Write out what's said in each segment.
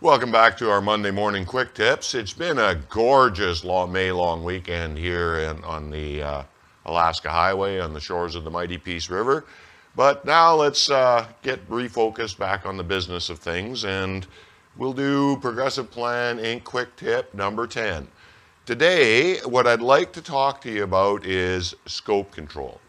Welcome back to our Monday morning quick tips. It's been a gorgeous May long weekend here on the Alaska Highway on the shores of the mighty Peace River. But now let's get refocused back on the business of things, and we'll do Progressive Plan Inc. quick tip number 10. Today, what I'd like to talk to you about is scope control.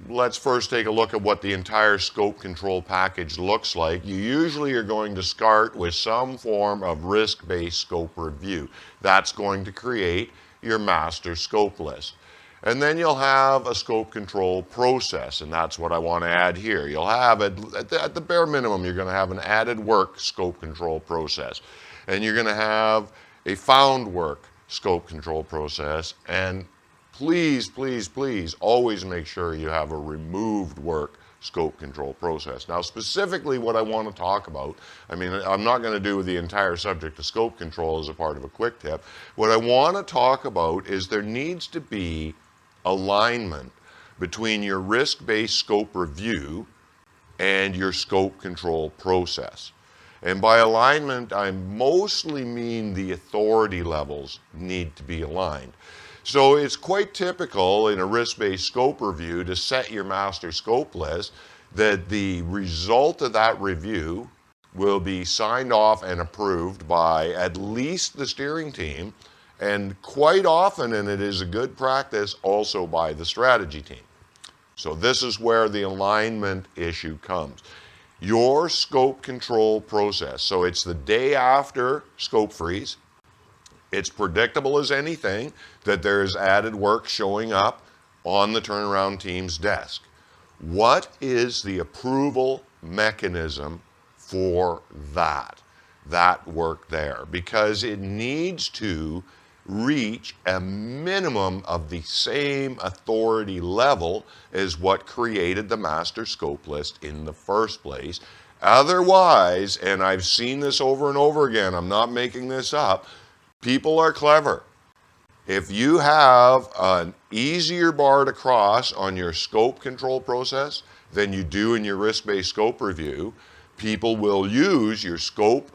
Let's first take a look at what the entire scope control package looks like. You usually are going to start with some form of risk-based scope review. That's going to create your master scope list. And then you'll have a scope control process, and that's what I want to add here. You'll have, at the bare minimum, you're going to have an added work scope control process. And you're going to have a found work scope control process, and please, please, please always make sure you have a removed work scope control process. Now, specifically what I want to talk about, I'm not going to do the entire subject of scope control as a part of a quick tip. What I want to talk about is there needs to be alignment between your risk-based scope review and your scope control process. And by alignment, I mostly mean the authority levels need to be aligned. So it's quite typical in a risk-based scope review to set your master scope list that the result of that review will be signed off and approved by at least the steering team, and quite often, and it is a good practice, also by the strategy team. So this is where the alignment issue comes. Your scope control process, so it's the day after scope freeze. It's predictable as anything that there's added work showing up on the turnaround team's desk. What is the approval mechanism for that work there? Because it needs to reach a minimum of the same authority level as what created the master scope list in the first place. Otherwise, and I've seen this over and over again, I'm not making this up, people are clever. If you have an easier bar to cross on your scope control process than you do in your risk-based scope review, people will use your scope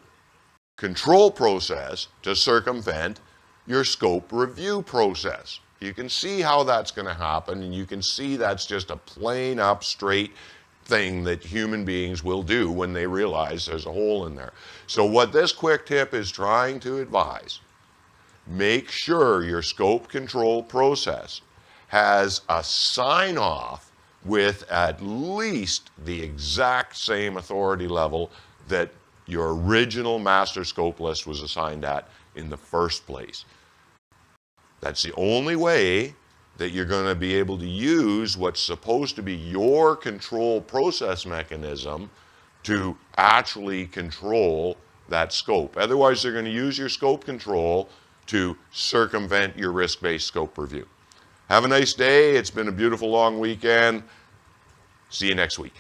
control process to circumvent your scope review process. You can see how that's going to happen, and you can see that's just a plain up straight thing that human beings will do when they realize there's a hole in there. So what this quick tip is trying to advise, make sure your scope control process has a sign off with at least the exact same authority level that your original master scope list was assigned at in the first place. That's the only way that you're going to be able to use what's supposed to be your control process mechanism to actually control that scope. Otherwise, they're going to use your scope control to circumvent your risk-based scope review. Have a nice day. It's been a beautiful long weekend. See you next week.